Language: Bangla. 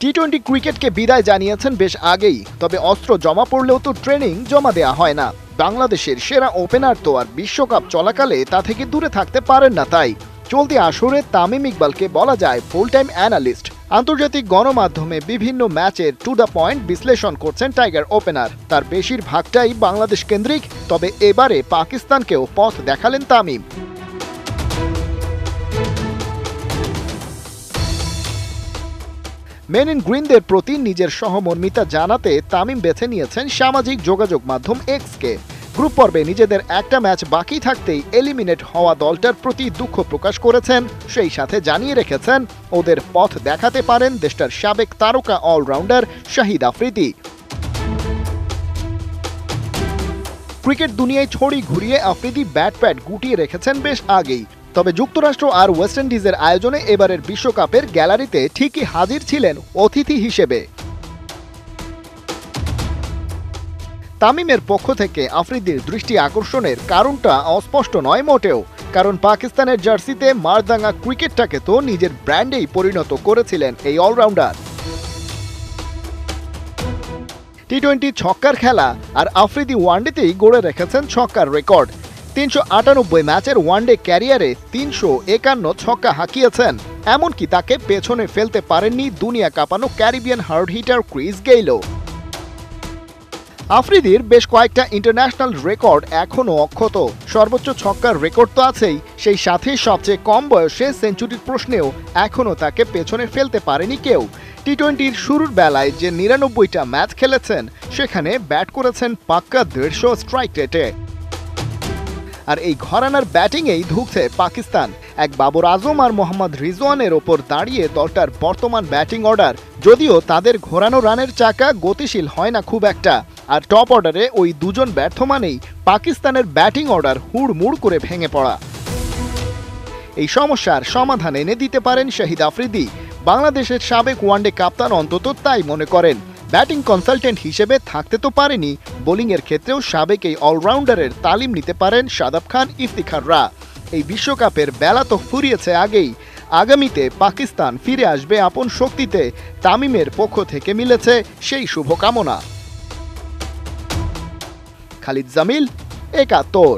টি-20 ক্রিকেটকে বিদায় জানিয়েছেন বেশ আগেই, তবে অস্ত্র জমা পড়লেও তো ট্রেনিং জমা দেয়া হয় না। বাংলাদেশের সেরা ওপেনার তো আর বিশ্বকাপ চলাকালে তা থেকে দূরে থাকতে পারেন না। তাই চলতি আসরে তামিম ইকবালকে বলা যায় ফুল টাইম অ্যানালিস্ট। আন্তর্জাতিক গণমাধ্যমে বিভিন্ন ম্যাচের টু দ্য পয়েন্ট বিশ্লেষণ করছেন টাইগার ওপেনার। তার বেশিরভাগটাই বাংলাদেশ কেন্দ্রিক, তবে এবারে পাকিস্তানকেও পথ দেখালেন তামিম। মেন ইন গ্রিনদের প্রতি নিজের সহমর্মিতা জানাতে তামিম বেছে নিয়েছেন সামাজিক যোগাযোগ মাধ্যম এক্সকে। গ্রুপ পর্বে নিজেদের একটা ম্যাচ বাকি থাকতেই এলিমিনেট হওয়া দলটার প্রতি দুঃখ প্রকাশ করেছেন। সেই সাথে জানিয়ে রেখেছেন ওদের পথ দেখাতে পারেন দেশটার সাবেক তারকা অলরাউন্ডার শাহিদ আফ্রিদি। ক্রিকেট দুনিয়ায় ছড়ি ঘুরিয়ে আফ্রিদি ব্যাট প্যাট গুটিয়ে রেখেছেন বেশ আগেই। তবে যুক্তরাষ্ট্র আর ওয়েস্ট ইন্ডিজের আয়োজনে এবারের বিশ্বকাপের গ্যালারিতে ঠিকই হাজির ছিলেন অতিথি হিসেবে। তামিমের পক্ষ থেকে আফ্রিদির দৃষ্টি আকর্ষণের কারণটা অস্পষ্ট নয় মোটেও, কারণ পাকিস্তানের জার্সিতে মারদাঙ্গা ক্রিকেটটাকে তো নিজের ব্র্যান্ডেই পরিণত করেছিলেন এই অলরাউন্ডার। টি-20 ছক্কার খেলা আর আফ্রিদি ওয়ানডেতেই গড়ে রেখেছেন ছক্কার রেকর্ড। ৩৯৮ ম্যাচের ওয়ানডে ক্যারিয়ারে ৩৫১ ছক্কা হাঁকিয়েছেন। এমনকি তাকে পেছনে ফেলতে পারেননি দুনিয়া কাঁপানো ক্যারিবিয়ান হার্ড হিটার ক্রিস গেইলও। আফ্রিদির বেশ কয়েকটা ইন্টারন্যাশনাল রেকর্ড এখনও অক্ষত। সর্বোচ্চ ছক্কার রেকর্ড তো আছেই, সেই সাথে সবচেয়ে কম বয়সে সেঞ্চুরির প্রশ্নেও এখনও তাকে পেছনে ফেলতে পারেনি কেউ। টি-20-র শুরুর বেলায় যে ৯৯টা ম্যাচ খেলেছেন সেখানে ব্যাট করেছেন পাক্কা ১৫০ স্ট্রাইক রেটে। আর এই ঘরানার ব্যাটিংয়েই ধুঁকছে পাকিস্তান। এক বাবর আজম আর মোহাম্মদ রিজওয়ানের ওপর দাঁড়িয়ে দলটার বর্তমান ব্যাটিং অর্ডার, যদিও তাদের ঘোরানো রানের চাকা গতিশীল হয় না খুব একটা। আর টপ অর্ডারে ওই দুজন ব্যর্থ মানেই পাকিস্তানের ব্যাটিং অর্ডার হুড়মুড় করে ভেঙে পড়া। এই সমস্যার সমাধান এনে দিতে পারেন শাহিদ আফ্রিদি। বাংলাদেশের সাবেক ওয়ানডে কাপ্তান অন্তত তাই মনে করেন। ব্যাটিং কনসালটেন্ট হিসেবে থাকতে তো পারেনি, বোলিংয়ের ক্ষেত্রেও সাবেক এই অলরাউন্ডারের তালিম নিতে পারেন শাদাব খান, ইফতিখাররা। এই বিশ্বকাপের বেলা তো ফুরিয়েছে আগেই। আগামীতে পাকিস্তান ফিরে আসবে আপন শক্তিতে, তামিমের পক্ষ থেকে মিলেছে সেই শুভকামনা। খালিদ জামিল, একাত্তর।